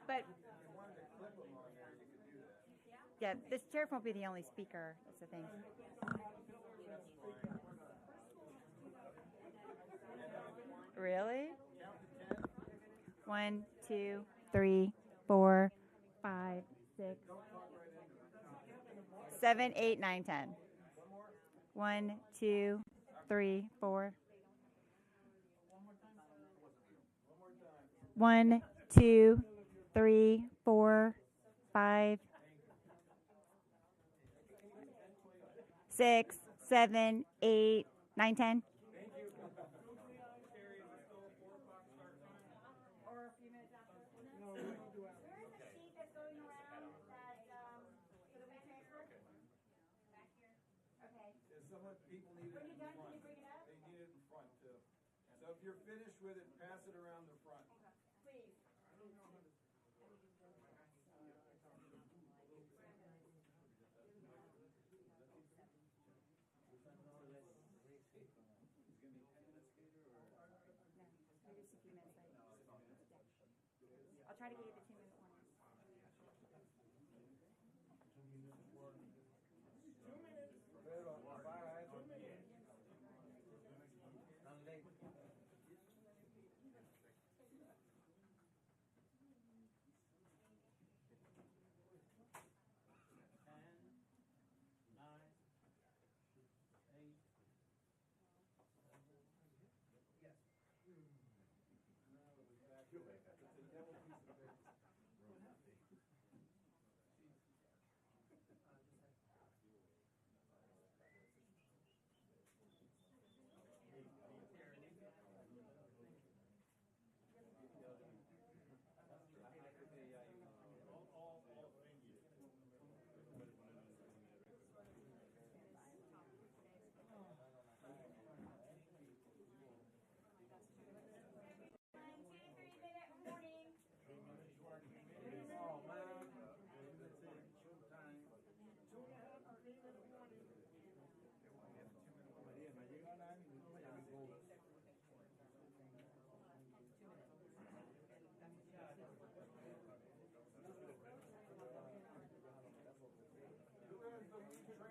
But yeah, this sheriff won't be the only speaker. That's the thing. Really? 1, 2, 3, 4, 5, 6, 7, 8, 9, 10. 1, 2, 3, 4. 1, 2, 3, 4, 5, 6, 7, 8, 9, 10. So if you're finished with it, pass it around the front. Please. I'll try to get you the 2-minute warning.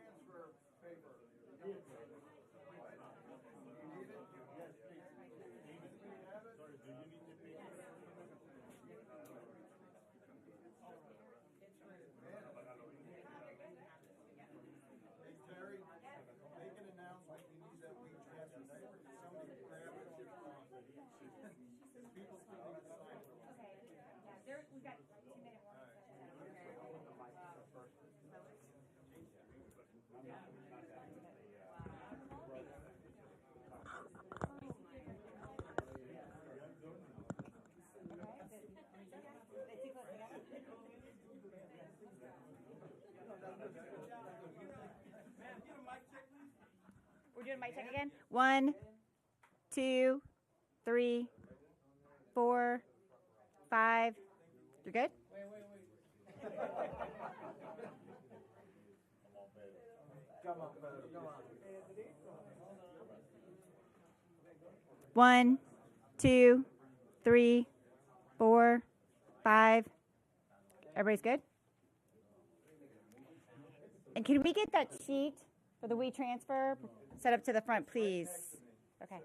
Transfer paper. Hey Terry, make an announcement. You need that week transfer paper. Somebody grab it. People still need to sign it. Okay. Yeah, we got 2-minute warning. We're doing mic check again. 1, 2, 3, 4, 5. You're good? Come on, come on. 1, 2, 3, 4, 5. Everybody's good? And can we get that sheet for the WeTransfer set up to the front, please? Okay.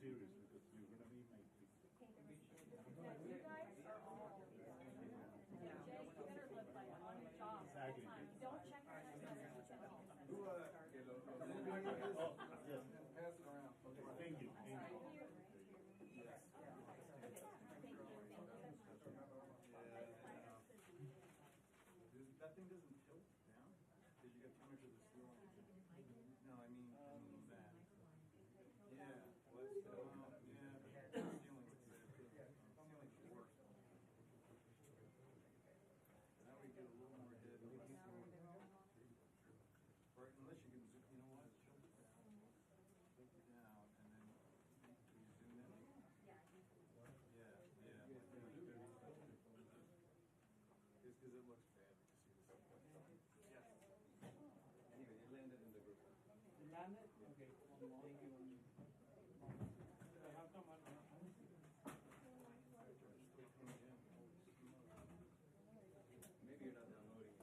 serious because you're gonna be my You guys are all. Jay, you better live like on your job all the time. Don't check your text messages at all. Oh, yes. Pass it around. Okay, thank you. Thank you. That thing doesn't tilt down because you got too much of the steel on it. No, I mean that. Yeah, well, yeah, but the ceiling's worse. Now we get a little more head. Or unless you can, you know what? Tilt it down, and then you zoom in. Yeah. It's because it looks bad. Yes. Anyway, it landed in the group. It landed? Okay. Thank you. How come Maybe you're not downloading it.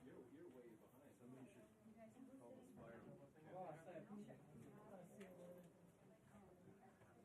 You're way behind. Somebody should call this fire. Oh, I got it. Thank you. Thank you, everyone. She's doing a live test. Because you're gonna start auctioning off that chair.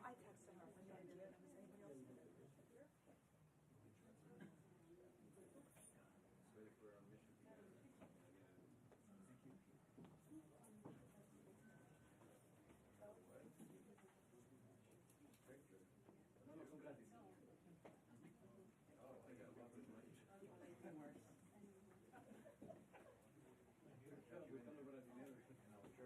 I texted her. Ready for our mission.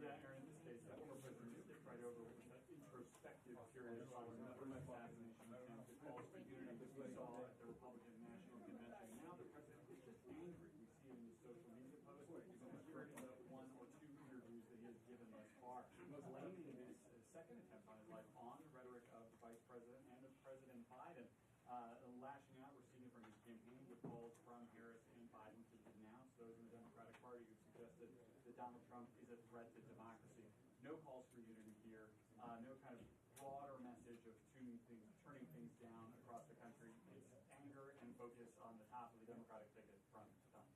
Yeah, Aaron, in this case, the former president just skipped right over what was that introspective period following the first assassination attempt. It calls for unity that we saw at the Republican National Convention. Now the president is just angry. We see it in his social media posts. He's hearing the one or two interviews that he has given thus far, blaming this second attempt on his life on the rhetoric of the vice president and of President Biden. Lashing out, we're seeing it from his campaign with calls from Harris and Biden to denounce those in the Democratic Party who suggested that Donald Trump is a threat to democracy. No calls for unity here, no kind of broader message of turning things down across the country. It's anger and focus on the top of the Democratic ticket from Donald Trump.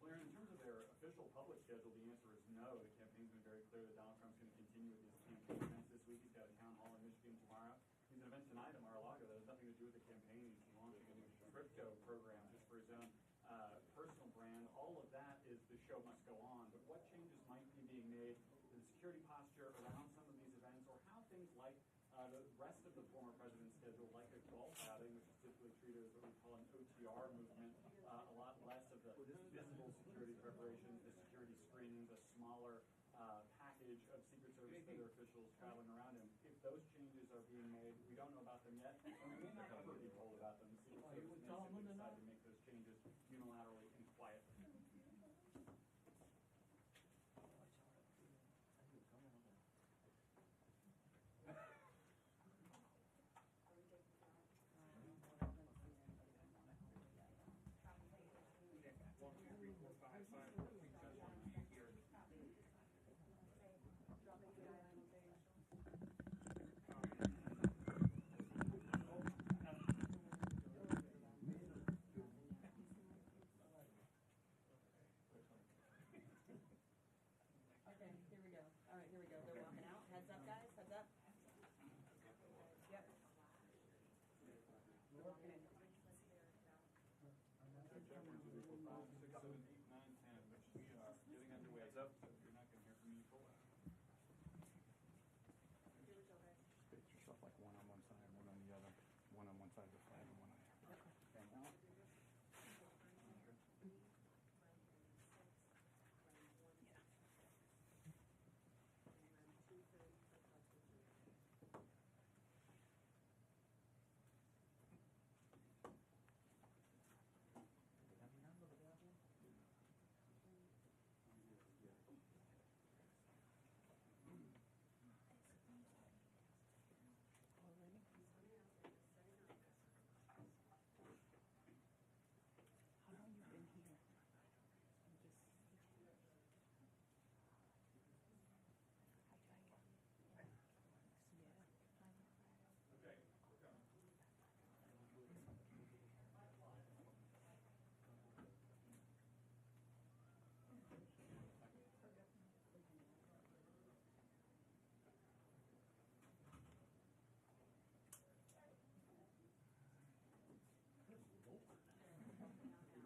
Well, in terms of their official public schedule, the answer is no. The campaign's been very clear that Donald Trump's going to continue with his campaign events this week. He's got a town hall in Michigan tomorrow. He's an event tonight at Mar-a-Lago that has nothing to do with the campaign. He's launching a new crypto program just for his own personal brand. All of that is the show must go on. But what changes might be being made to the security posture around some of these events, or how things like crowding, which is typically treated as what we call an OTR movement, a lot less of the visible security preparations, the security screenings, a smaller package of Secret Service other officials traveling around him. If those changes are being made, we don't know about them yet, and we may not ever be told about them. The Secret Service may simply decide to make those changes unilaterally and quietly. Okay, here we go. All right, here we go. They're walking out. Heads up, guys. Heads up. Yep. They're walking in. Check 1, 2, 3, 4, 5, 6, 7, 8, 9, 10, which we are getting underway. Heads up, so you're not going to hear from me for a while. Space yourself like one on one side, one on the other, one on one side of the flag, and one on the other. Okay, now.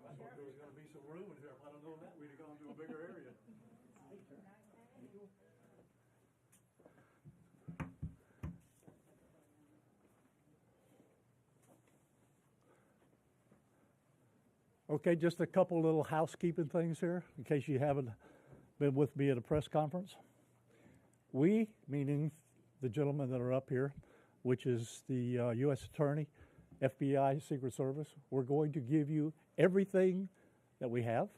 I thought there was gonna be some room in here. If I'd have known that, we'd have gone to a bigger area. Okay, just a couple little housekeeping things here, in case you haven't been with me at a press conference. We, meaning the gentlemen that are up here, which is the U.S. Attorney, FBI, Secret Service, we're going to give you everything that we have.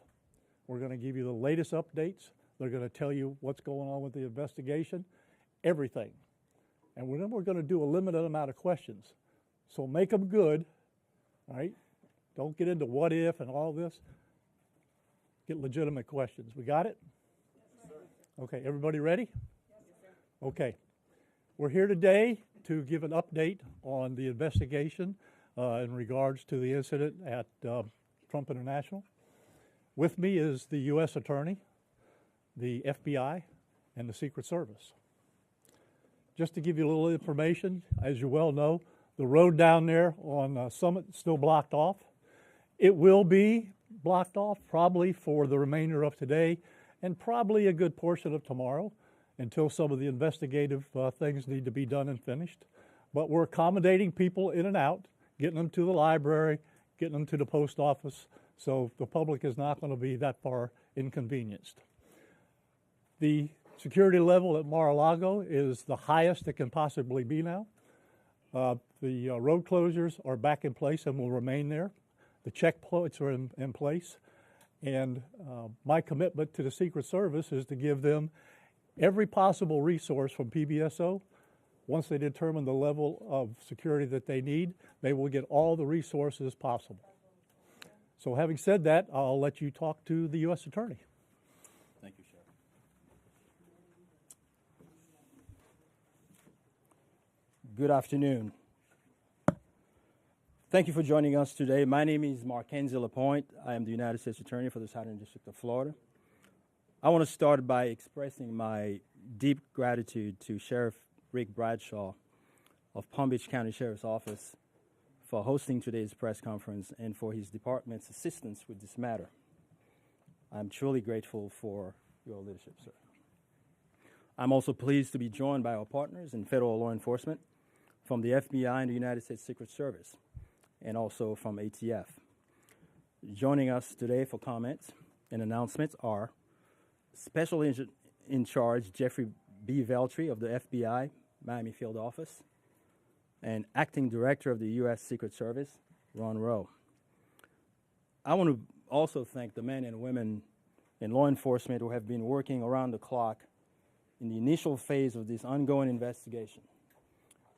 We're going to give you the latest updates. They're going to tell you what's going on with the investigation, everything. And then we're going to do a limited amount of questions. So make them good, all right? Don't get into what if and all this. Get legitimate questions. We got it? Yes, sir. Okay, everybody ready? Yes, sir. Okay. We're here today to give an update on the investigation in regards to the incident at Trump International. With me is the U.S. Attorney, the FBI, and the Secret Service. Just to give you a little information, as you well know, the road down there on Summit is still blocked off. It will be blocked off probably for the remainder of today and probably a good portion of tomorrow until some of the investigative things need to be done and finished. But we're accommodating people in and out, getting them to the library, getting them to the post office, so the public is not going to be that far inconvenienced. The security level at Mar-a-Lago is the highest it can possibly be now. The road closures are back in place and will remain there. The checkpoints are in place. And my commitment to the Secret Service is to give them every possible resource from PBSO. Once they determine the level of security that they need, they will get all the resources possible. So having said that, I'll let you talk to the U.S. Attorney. Thank you, Sheriff. Good afternoon. Thank you for joining us today. My name is Mackenzie LaPointe. I am the United States Attorney for the Southern District of Florida. I want to start by expressing my deep gratitude to Sheriff Rick Bradshaw of Palm Beach County Sheriff's Office for hosting today's press conference and for his department's assistance with this matter. I'm truly grateful for your leadership, sir. I'm also pleased to be joined by our partners in federal law enforcement from the FBI and the United States Secret Service. and also from ATF. Joining us today for comments and announcements are Special Agent in Charge Jeffrey B. Veltri of the FBI Miami Field Office and Acting Director of the U.S. Secret Service, Ron Rowe. I want to also thank the men and women in law enforcement who have been working around the clock in the initial phase of this ongoing investigation.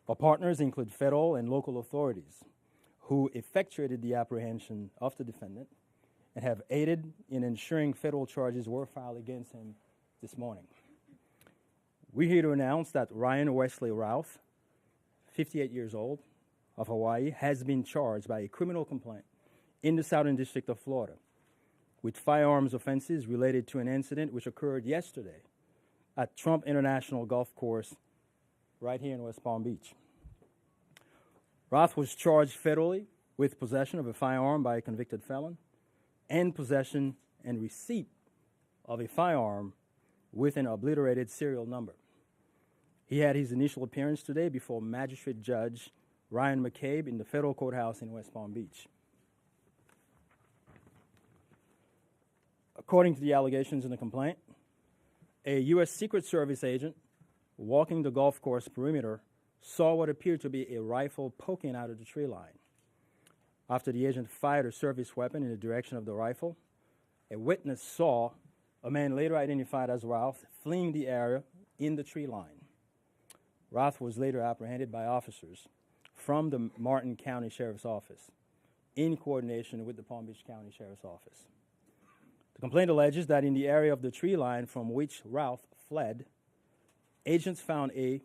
Our partners include federal and local authorities who effectuated the apprehension of the defendant and have aided in ensuring federal charges were filed against him this morning. We're here to announce that Ryan Wesley Ralph, 58 years old, of Hawaii, has been charged by a criminal complaint in the Southern District of Florida with firearms offenses related to an incident which occurred yesterday at Trump International Golf Course right here in West Palm Beach. Ralph was charged federally with possession of a firearm by a convicted felon and possession and receipt of a firearm with an obliterated serial number. He had his initial appearance today before Magistrate Judge Ryan McCabe in the federal courthouse in West Palm Beach. According to the allegations in the complaint, a U.S. Secret Service agent walking the golf course perimeter saw what appeared to be a rifle poking out of the tree line. After the agent fired a service weapon in the direction of the rifle, a witness saw a man later identified as Ralph fleeing the area in the tree line. Ralph was later apprehended by officers from the Martin County Sheriff's Office in coordination with the Palm Beach County Sheriff's Office. The complaint alleges that in the area of the tree line from which Ralph fled, agents found a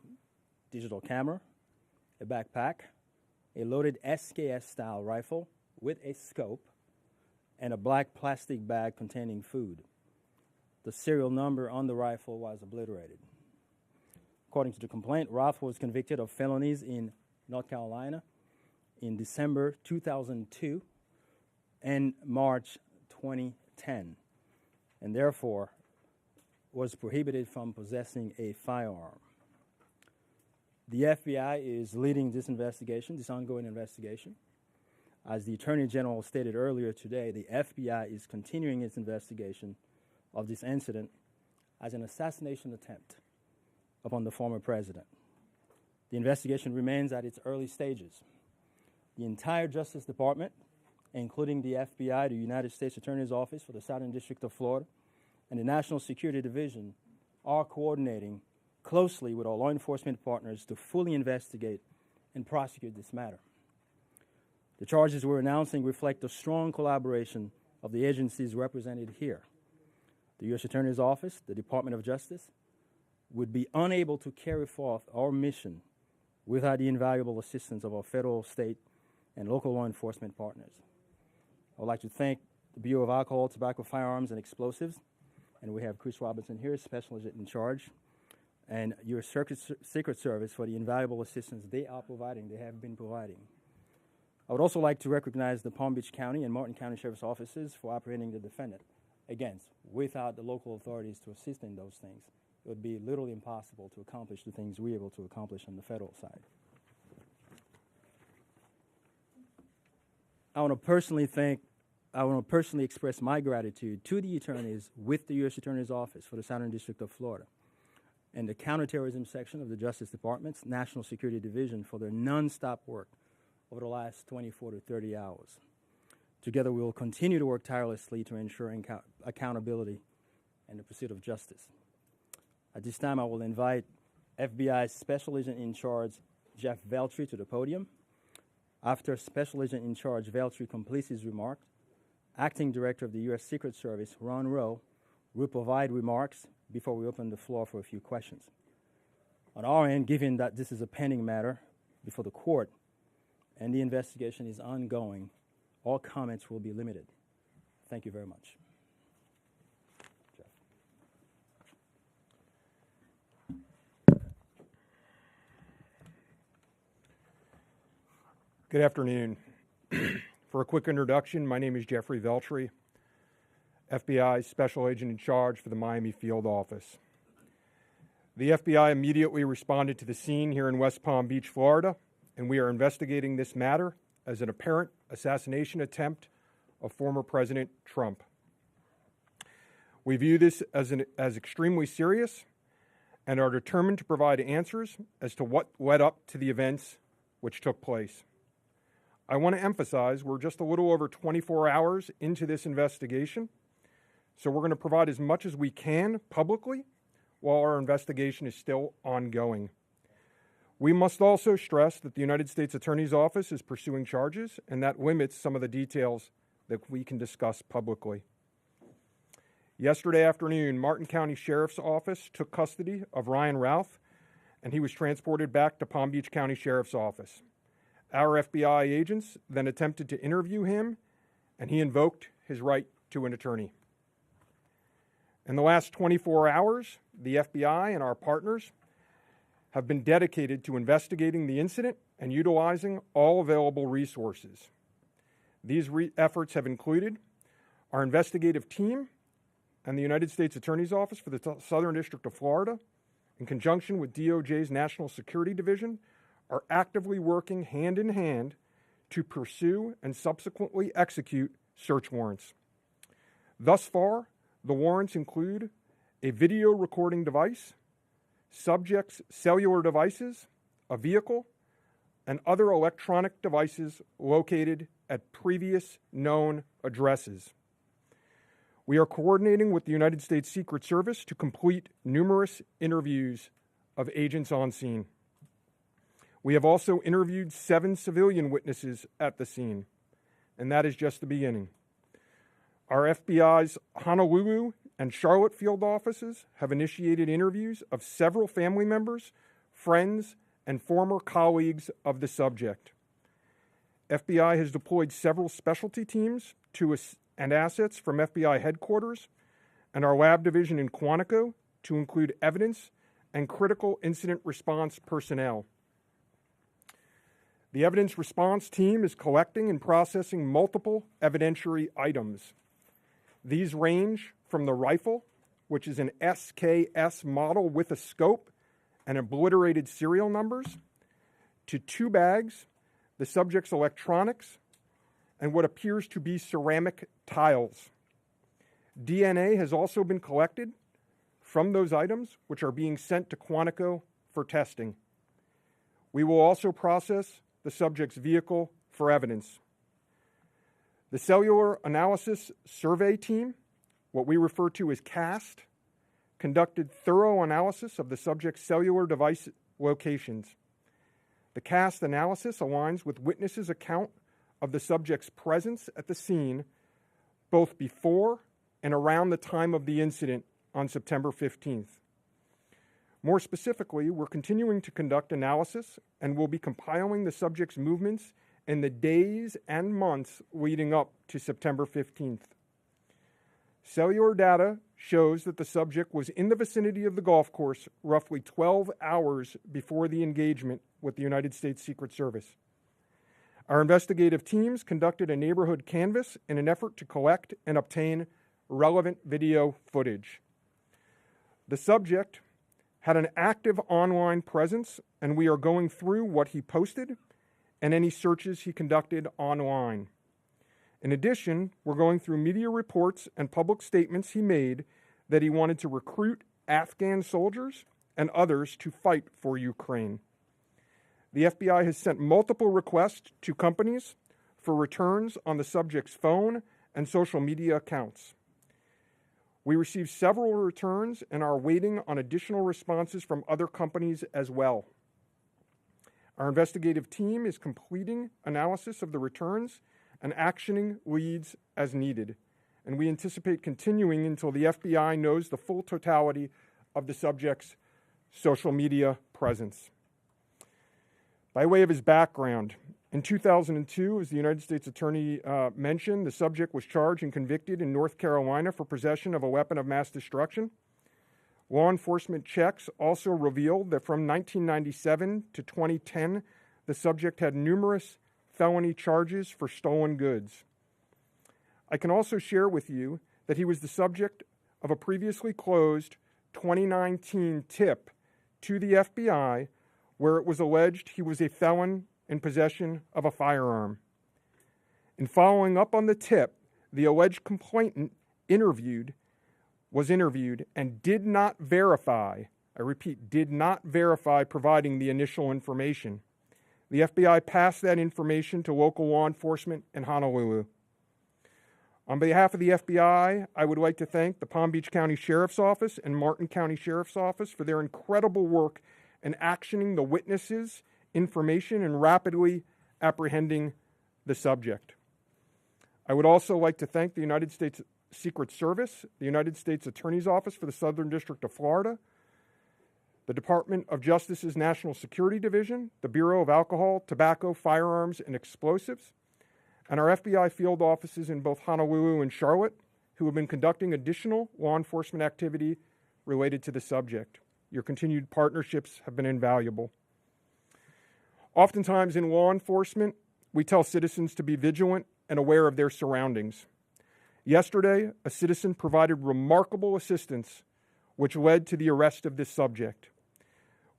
digital camera, a backpack, a loaded SKS-style rifle with a scope, and a black plastic bag containing food. The serial number on the rifle was obliterated. According to the complaint, Ralph was convicted of felonies in North Carolina in December 2002 and March 2010, and therefore was prohibited from possessing a firearm. The FBI is leading this investigation, this ongoing investigation. As the Attorney General stated earlier today, the FBI is continuing its investigation of this incident as an assassination attempt upon the former president. The investigation remains at its early stages. The entire Justice Department, including the FBI, the United States Attorney's Office for the Southern District of Florida, and the National Security Division are coordinating closely with our law enforcement partners to fully investigate and prosecute this matter. The charges we're announcing reflect the strong collaboration of the agencies represented here. The U.S. Attorney's Office, the Department of Justice, would be unable to carry forth our mission without the invaluable assistance of our federal, state, and local law enforcement partners. I would like to thank the Bureau of Alcohol, Tobacco, Firearms, and Explosives, and we have Chris Robinson here, Special Agent in Charge, and your Secret Service for the invaluable assistance they are providing, they have been providing. I would also like to recognize the Palm Beach County and Martin County Sheriff's Offices for apprehending the defendant. Again, without the local authorities to assist in those things, it would be literally impossible to accomplish the things we're able to accomplish on the federal side. I want to personally express my gratitude to the attorneys with the U.S. Attorney's Office for the Southern District of Florida and the Counterterrorism Section of the Justice Department's National Security Division for their nonstop work over the last 24 to 30 hours. Together, we will continue to work tirelessly to ensure accountability and the pursuit of justice. At this time, I will invite FBI Special Agent in Charge Jeff Veltri to the podium. After Special Agent in Charge Veltri completes his remarks, Acting Director of the U.S. Secret Service, Ron Rowe, will provide remarks before we open the floor for a few questions. On our end, given that this is a pending matter before the court and the investigation is ongoing, all comments will be limited. Thank you very much. Jeff. Good afternoon. For a quick introduction, my name is Jeffrey Veltri, FBI Special Agent in Charge for the Miami Field Office. The FBI immediately responded to the scene here in West Palm Beach, Florida, and we are investigating this matter as an apparent assassination attempt of former President Trump. We view this as extremely serious and are determined to provide answers as to what led up to the events which took place. I want to emphasize we're just a little over 24 hours into this investigation, so we're going to provide as much as we can publicly while our investigation is still ongoing. We must also stress that the United States Attorney's Office is pursuing charges, and that limits some of the details that we can discuss publicly. Yesterday afternoon, Martin County Sheriff's Office took custody of Ryan Routh, and he was transported back to Palm Beach County Sheriff's Office. Our FBI agents then attempted to interview him, and he invoked his right to an attorney. In the last 24 hours, the FBI and our partners have been dedicated to investigating the incident and utilizing all available resources. These efforts have included our investigative team and the United States Attorney's Office for the Southern District of Florida, in conjunction with DOJ's National Security Division, are actively working hand in hand to pursue and subsequently execute search warrants. Thus far, the warrants include a video recording device, subjects' cellular devices, a vehicle, and other electronic devices located at previous known addresses. We are coordinating with the United States Secret Service to complete numerous interviews of agents on scene. We have also interviewed 7 civilian witnesses at the scene, and that is just the beginning. Our FBI's Honolulu and Charlotte field offices have initiated interviews of several family members, friends, and former colleagues of the subject. FBI has deployed several specialty teams and assets from FBI headquarters and our lab division in Quantico to include evidence and critical incident response personnel. The evidence response team is collecting and processing multiple evidentiary items. These range from the rifle, which is an SKS model with a scope and obliterated serial numbers, to 2 bags, the subject's electronics, and what appears to be ceramic tiles. DNA has also been collected from those items, which are being sent to Quantico for testing. We will also process the subject's vehicle for evidence. The Cellular Analysis Survey Team, what we refer to as CAST, conducted thorough analysis of the subject's cellular device locations. The CAST analysis aligns with witnesses' account of the subject's presence at the scene both before and around the time of the incident on September 15th. More specifically, we're continuing to conduct analysis and will be compiling the subject's movements in the days and months leading up to September 15th. Cellular data shows that the subject was in the vicinity of the golf course roughly 12 hours before the engagement with the United States Secret Service. Our investigative teams conducted a neighborhood canvass in an effort to collect and obtain relevant video footage. The subject had an active online presence, and we are going through what he posted and any searches he conducted online. In addition, we're going through media reports and public statements he made that he wanted to recruit Afghan soldiers and others to fight for Ukraine. The FBI has sent multiple requests to companies for returns on the subject's phone and social media accounts. We received several returns and are waiting on additional responses from other companies as well. Our investigative team is completing analysis of the returns and actioning leads as needed, and we anticipate continuing until the FBI knows the full totality of the subject's social media presence. By way of his background, in 2002, as the United States Attorney mentioned, the subject was charged and convicted in North Carolina for possession of a weapon of mass destruction. Law enforcement checks also revealed that from 1997 to 2010, the subject had numerous felony charges for stolen goods. I can also share with you that he was the subject of a previously closed 2019 tip to the FBI where it was alleged he was a felon in possession of a firearm. In following up on the tip, the alleged complainant was interviewed and did not verify, I repeat, did not verify providing the initial information. The FBI passed that information to local law enforcement in Honolulu. On behalf of the FBI, I would like to thank the Palm Beach County Sheriff's Office and Martin County Sheriff's Office for their incredible work in actioning the witnesses, information, and rapidly apprehending the subject. I would also like to thank the United States Secret Service, the United States Attorney's Office for the Southern District of Florida, the Department of Justice's National Security Division, the Bureau of Alcohol, Tobacco, Firearms, and Explosives, and our FBI field offices in both Honolulu and Charlotte, who have been conducting additional law enforcement activity related to the subject. Your continued partnerships have been invaluable. Oftentimes in law enforcement, we tell citizens to be vigilant and aware of their surroundings. Yesterday, a citizen provided remarkable assistance, which led to the arrest of this subject.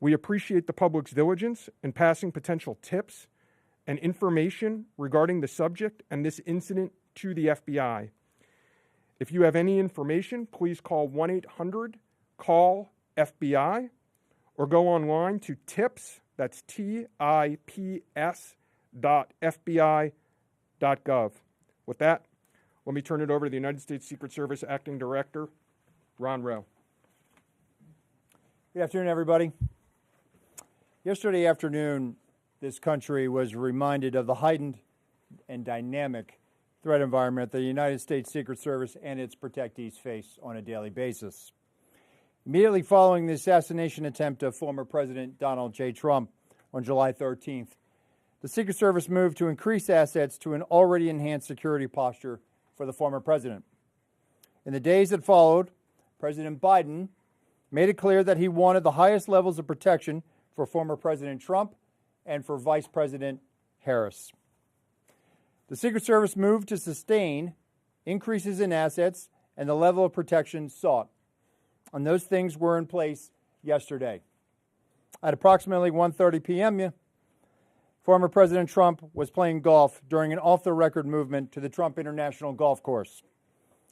We appreciate the public's diligence in passing potential tips and information regarding the subject and this incident to the FBI. If you have any information, please call 1-800-CALL-FBI or go online to tips, that's tips.fbi.gov. With that, let me turn it over to the United States Secret Service Acting Director, Ron Rowe. Good afternoon, everybody. Yesterday afternoon, this country was reminded of the heightened and dynamic threat environment the United States Secret Service and its protectees face on a daily basis. Immediately following the assassination attempt of former President Donald J. Trump on July 13th, the Secret Service moved to increase assets to an already enhanced security posture for the former president. In the days that followed, President Biden made it clear that he wanted the highest levels of protection for former President Trump and for Vice President Harris. The Secret Service moved to sustain increases in assets and the level of protection sought. And those things were in place yesterday. At approximately 1:30 p.m., former President Trump was playing golf during an off-the-record movement to the Trump International Golf Course.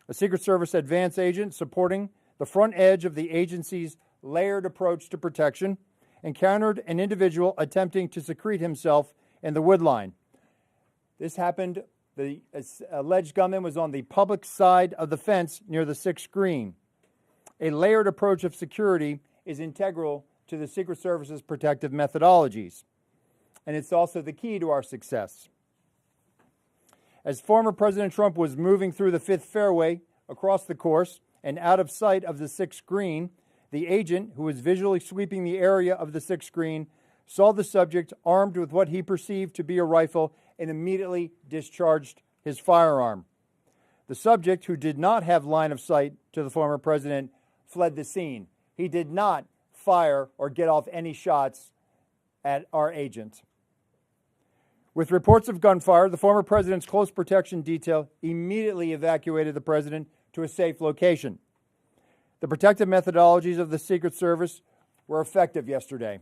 A Secret Service advance agent supporting the front edge of the agency's layered approach to protection encountered an individual attempting to secrete himself in the woodline. This happened, the alleged gunman was on the public side of the fence near the 6th green. A layered approach of security is integral to the Secret Service's protective methodologies, and it's also the key to our success. As former President Trump was moving through the 5th fairway across the course and out of sight of the 6th green, the agent, who was visually sweeping the area of the 6th green, saw the subject armed with what he perceived to be a rifle and immediately discharged his firearm. The subject, who did not have line of sight to the former president, fled the scene. He did not fire or get off any shots at our agent. With reports of gunfire, the former president's close protection detail immediately evacuated the president to a safe location. The protective methodologies of the Secret Service were effective yesterday.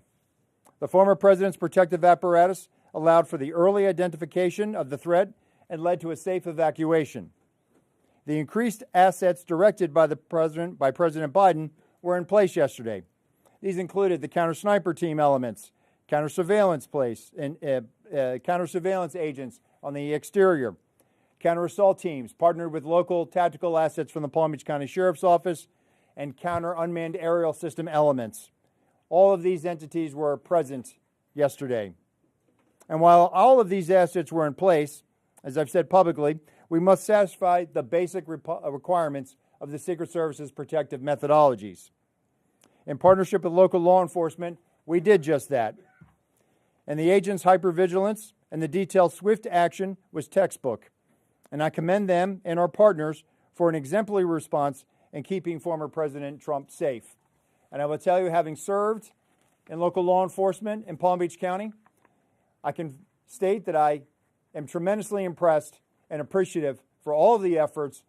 The former president's protective apparatus allowed for the early identification of the threat and led to a safe evacuation. The increased assets directed by President Biden were in place yesterday. These included the counter-sniper team elements, counter-surveillance agents on the exterior, counter-assault teams partnered with local tactical assets from the Palm Beach County Sheriff's Office, and counter-unmanned aerial system elements. All of these entities were present yesterday. And while all of these assets were in place, as I've said publicly, we must satisfy the basic requirements of the Secret Service's protective methodologies. In partnership with local law enforcement, we did just that. And the agents' hypervigilance and the detailed swift action was textbook. And I commend them and our partners for an exemplary response in keeping former President Trump safe. And I will tell you, having served in local law enforcement in Palm Beach County, I can state that I am tremendously impressed and appreciative for all of the efforts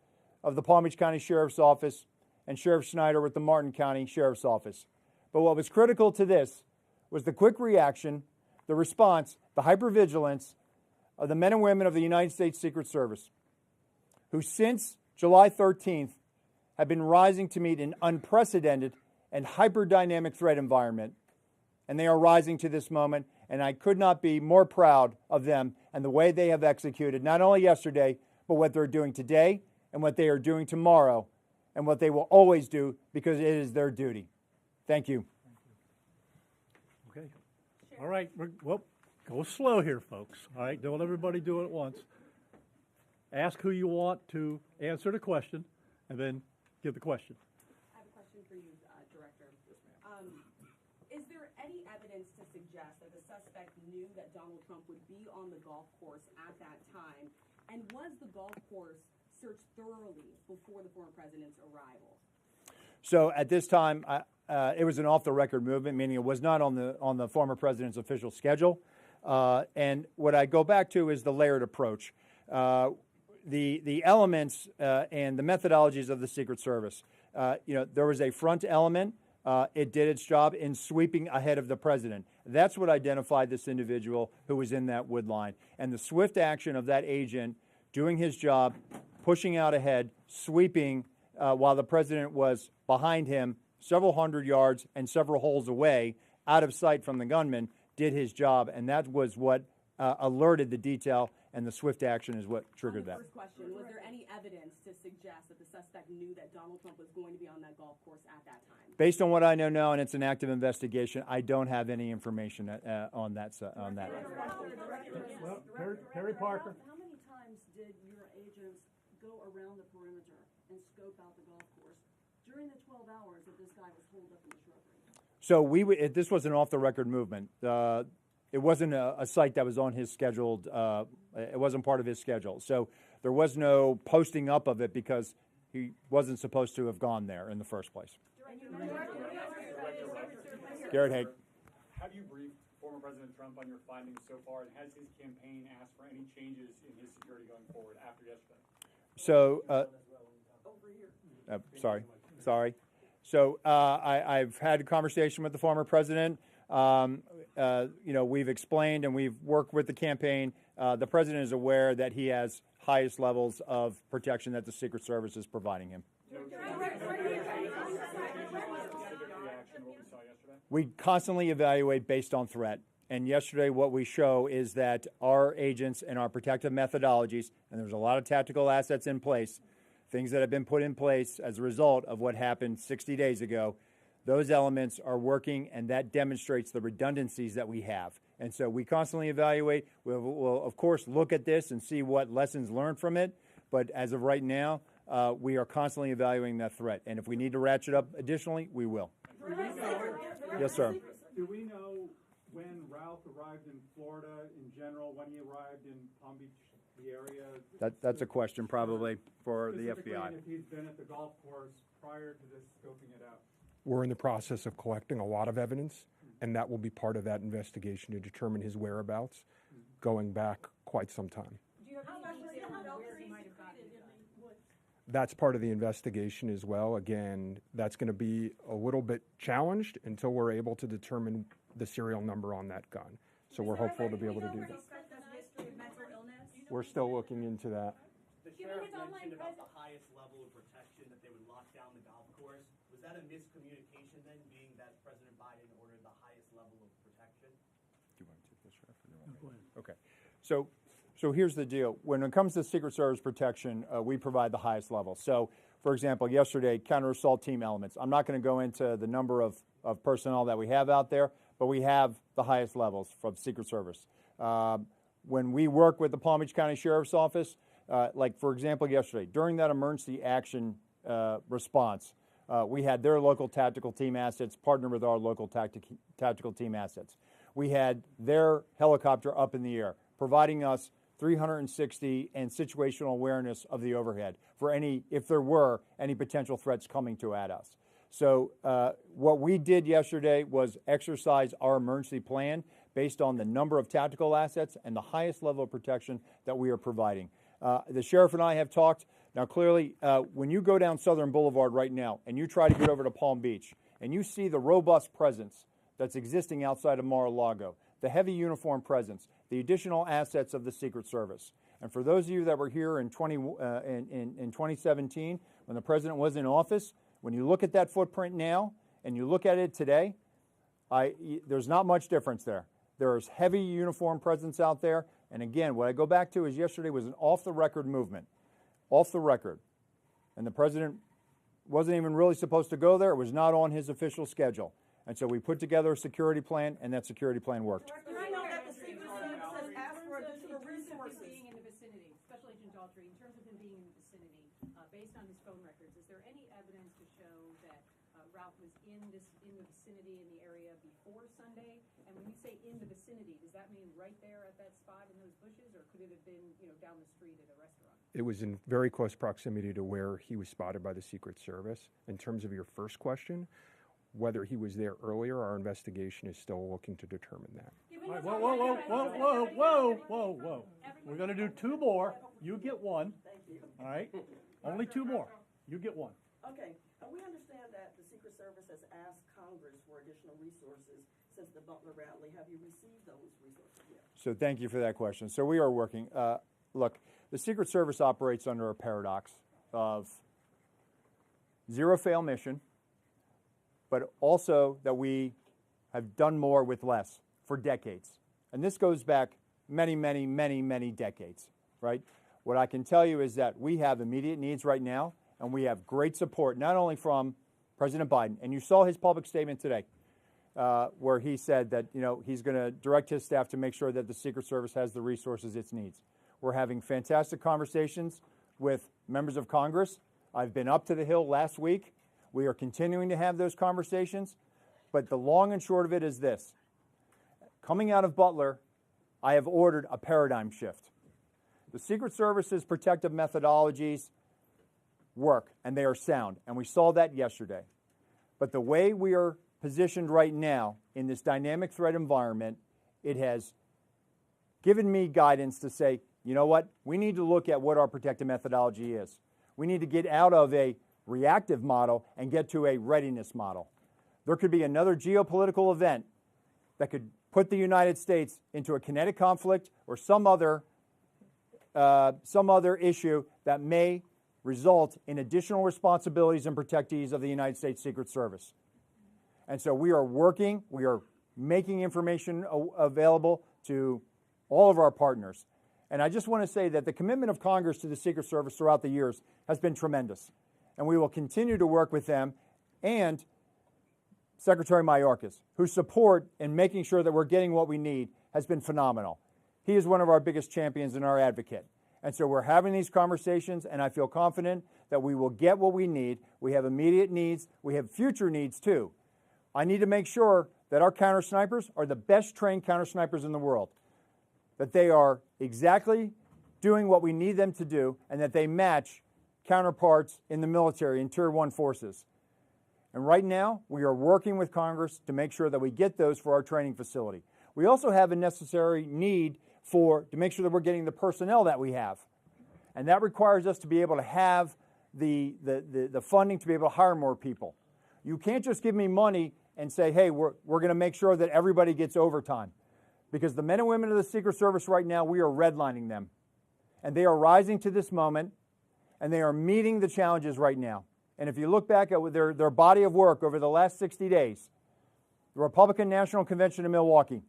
of the Palm Beach County Sheriff's Office and Sheriff Schneider with the Martin County Sheriff's Office. But what was critical to this was the quick reaction, the response, the hypervigilance of the men and women of the United States Secret Service who since July 13th have been rising to meet an unprecedented and hyper-dynamic threat environment, and they are rising to this moment, and I could not be more proud of them and the way they have executed, not only yesterday, but what they're doing today and what they are doing tomorrow and what they will always do because it is their duty. Thank you. Okay. All right. Well, go slow here, folks. All right. Don't everybody do it at once. Ask who you want to answer the question, and then give the question. I have a question for you, Director. Is there any evidence to suggest that the suspect knew that Donald Trump would be on the golf course at that time? And was the golf course searched thoroughly before the former president's arrival? So at this time, it was an off-the-record movement, meaning it was not on the former president's official schedule. And what I go back to is the layered approach. The elements and the methodologies of the Secret Service. There was a front element. It did its job in sweeping ahead of the president. That's what identified this individual who was in that wood line. And the swift action of that agent doing his job, pushing out ahead, sweeping while the president was behind him several hundred yards and several holes away, out of sight from the gunman, did his job. And that was what alerted the detail, and the swift action is what triggered that. First question, was there any evidence to suggest that the suspect knew that Donald Trump was going to be on that golf course at that time? Based on what I know now, and it's an active investigation, I don't have any information on that. Well, Terry Parker. How many times did your agents go around the perimeter and scope out the golf course during the 12 hours that this guy was holed up in the shrubbery? So this was an off-the-record movement. It wasn't a site that was on his scheduled. It wasn't part of his schedule. So there was no posting up of it because he wasn't supposed to have gone there in the first place. Garrett Haig. Have you briefed former President Trump on your findings so far, and has his campaign asked for any changes in his security going forward after yesterday? So, sorry. So I've had a conversation with the former president. We've explained and we've worked with the campaign. The president is aware that he has highest levels of protection that the Secret Service is providing him. We constantly evaluate based on threat. And yesterday what we show is that our agents and our protective methodologies, and there's a lot of tactical assets in place, things that have been put in place as a result of what happened 60 days ago, those elements are working, and that demonstrates the redundancies that we have. And so we constantly evaluate. We'll of course, look at this and see what lessons learned from it. But as of right now, we are constantly evaluating that threat. And if we need to ratchet up additionally, we will. Yes, sir. Do we know when Ralph arrived in Florida in general, when he arrived in Palm Beach, the area? That's a question probably for the FBI. If he's been at the golf course prior to this scoping it out. We're in the process of collecting a lot of evidence, and that will be part of that investigation to determine his whereabouts going back quite some time. Do you have any detail on where he might have gotten it? That's part of the investigation as well. Again, that's going to be a little bit challenged until we're able to determine the serial number on that gun. So we're hopeful to be able to do that. We're still looking into that. The sheriff mentioned about the highest level of protection, that they would lock down the golf course. Was that a miscommunication then, being that President Biden ordered the highest level of protection? Do you want to take this, Sheriff? Go ahead. Okay. So here's the deal. When it comes to Secret Service protection, we provide the highest level. So, for example, yesterday, counter-assault team elements. I'm not going to go into the number of personnel that we have out there, but we have the highest levels from Secret Service. When we work with the Palm Beach County Sheriff's Office, like, for example, yesterday, during that emergency action response, we had their local tactical team assets partner with our local tactical team assets. We had their helicopter up in the air, providing us 360 and situational awareness of the overhead for if there were any potential threats coming at us. So what we did yesterday was exercise our emergency plan based on the number of tactical assets and the highest level of protection that we are providing. The sheriff and I have talked. Now, clearly, when you go down Southern Boulevard right now and you try to get over to Palm Beach and you see the robust presence that's existing outside of Mar-a-Lago, the heavy uniform presence, the additional assets of the Secret Service. And for those of you that were here in 2017, when the president was in office, when you look at that footprint now and you look at it today, there's not much difference there. There is heavy uniform presence out there. And again, what I go back to is yesterday was an off-the-record movement. Off the record. And the president wasn't even really supposed to go there. It was not on his official schedule. And so we put together a security plan, and that security plan worked. And I know that the Secret Service has asked for additional In terms of him resources. being in the vicinity, Special Agent Daughtry, in terms of him being in the vicinity, based on his phone records, is there any evidence to show that Ralph was in the vicinity in the area before Sunday? And when you say in the vicinity, does that mean right there at that spot in those bushes, or could it have been, down the street at a restaurant? It was in very close proximity to where he was spotted by the Secret Service. In terms of your first question, whether he was there earlier, our investigation is still looking to determine that. All right, whoa. We're going to do two more. You get one. Thank you. All right? Only two more. You get one. Okay, we understand that the Secret Service has asked Congress for additional resources since the Butler rally. Have you received those resources yet? So thank you for that question. So we are working. Look, the Secret Service operates under a paradox of zero-fail mission, but also that we have done more with less for decades. And this goes back many decades, right? What I can tell you is that we have immediate needs right now, and we have great support, not only from President Biden, and you saw his public statement today, where he said that he's going to direct his staff to make sure that the Secret Service has the resources it needs. We're having fantastic conversations with members of Congress. I've been up to the Hill last week. We are continuing to have those conversations, but the long and short of it is this. Coming out of Butler, I have ordered a paradigm shift. The Secret Service's protective methodologies work, and they are sound, and we saw that yesterday. But the way we are positioned right now in this dynamic threat environment, it has given me guidance to say, you know what, we need to look at what our protective methodology is. We need to get out of a reactive model and get to a readiness model. There could be another geopolitical event that could put the United States into a kinetic conflict or some other issue that may result in additional responsibilities and protectees of the United States Secret Service. And so we are working, we are making information available to all of our partners. And I just want to say that the commitment of Congress to the Secret Service throughout the years has been tremendous. And we will continue to work with them and Secretary Mayorkas, whose support in making sure that we're getting what we need has been phenomenal. He is one of our biggest champions and our advocate. And so we're having these conversations, and I feel confident that we will get what we need. We have immediate needs. We have future needs, too. I need to make sure that our counter snipers are the best trained counter snipers in the world, that they are exactly doing what we need them to do, and that they match counterparts in the military, in Tier 1 forces. And right now, we are working with Congress to make sure that we get those for our training facility. We also have a necessary need to make sure that we're getting the personnel that we have. And that requires us to be able to have the funding to be able to hire more people. You can't just give me money and say, hey, we're going to make sure that everybody gets overtime. Because the men and women of the Secret Service right now, we are redlining them. And they are rising to this moment, and they are meeting the challenges right now. And if you look back at their body of work over the last 60 days, the Republican National Convention in Milwaukee,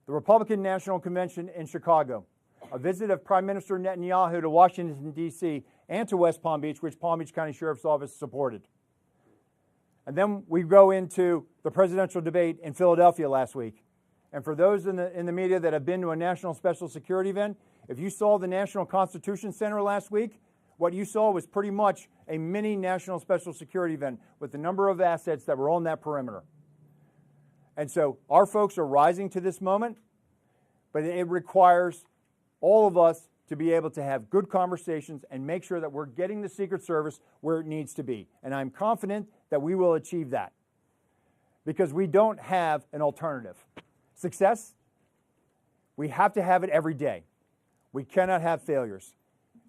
the Republican National Convention in Chicago, a visit of Prime Minister Netanyahu to Washington, D.C., and to West Palm Beach, which Palm Beach County Sheriff's Office supported. And then we go into the presidential debate in Philadelphia last week. And for those in the media that have been to a national special security event, if you saw the National Constitution Center last week, what you saw was pretty much a mini national special security event with the number of assets that were on that perimeter. And so our folks are rising to this moment, but it requires all of us to be able to have good conversations and make sure that we're getting the Secret Service where it needs to be. And I'm confident that we will achieve that because we don't have an alternative. Success, we have to have it every day. We cannot have failures.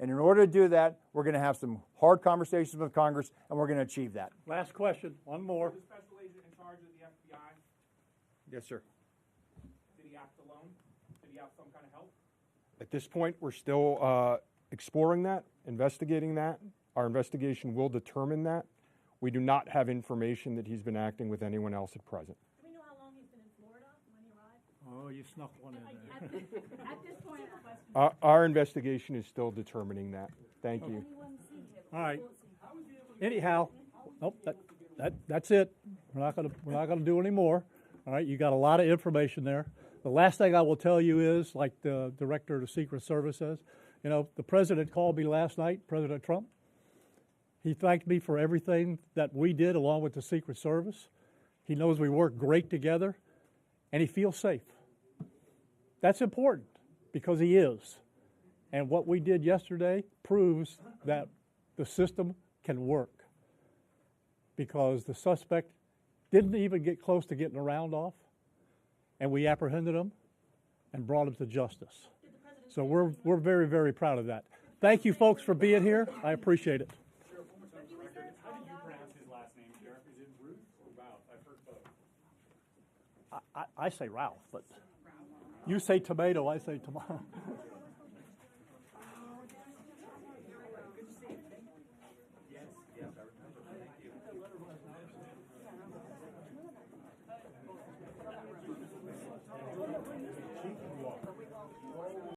And in order to do that, we're going to have some hard conversations with Congress, and we're going to achieve that. Last question, one more. The special agent in charge of the FBI. Yes, sir. the act alone? Did he have some kind of help? At this point, we're still exploring that, investigating that. Our investigation will determine that. We do not have information that he's been acting with anyone else at present. Do we know how long he's been in Florida when he arrived? Oh, you snuck one in there. At this point, Our investigation is still determining that. Thank you. All right. Anyhow, nope, that's it. We're not gonna do any more. All right, you got a lot of information there. The last thing I will tell you is, like the director of the Secret Service says, you know, the president called me last night, President Trump. He thanked me for everything that we did along with the Secret Service. He knows we work great together, and he feels safe. That's important because he is. And what we did yesterday proves that the system can work because the suspect didn't even get close to getting a round off, and we apprehended him and brought him to justice. So we're very, very proud of that. Thank you, folks, for being here. I appreciate it. How did you pronounce his last name, Sheriff? Is it Ruth or Ralph? I've heard both. I say Ralph, but you say tomato, I say tomato.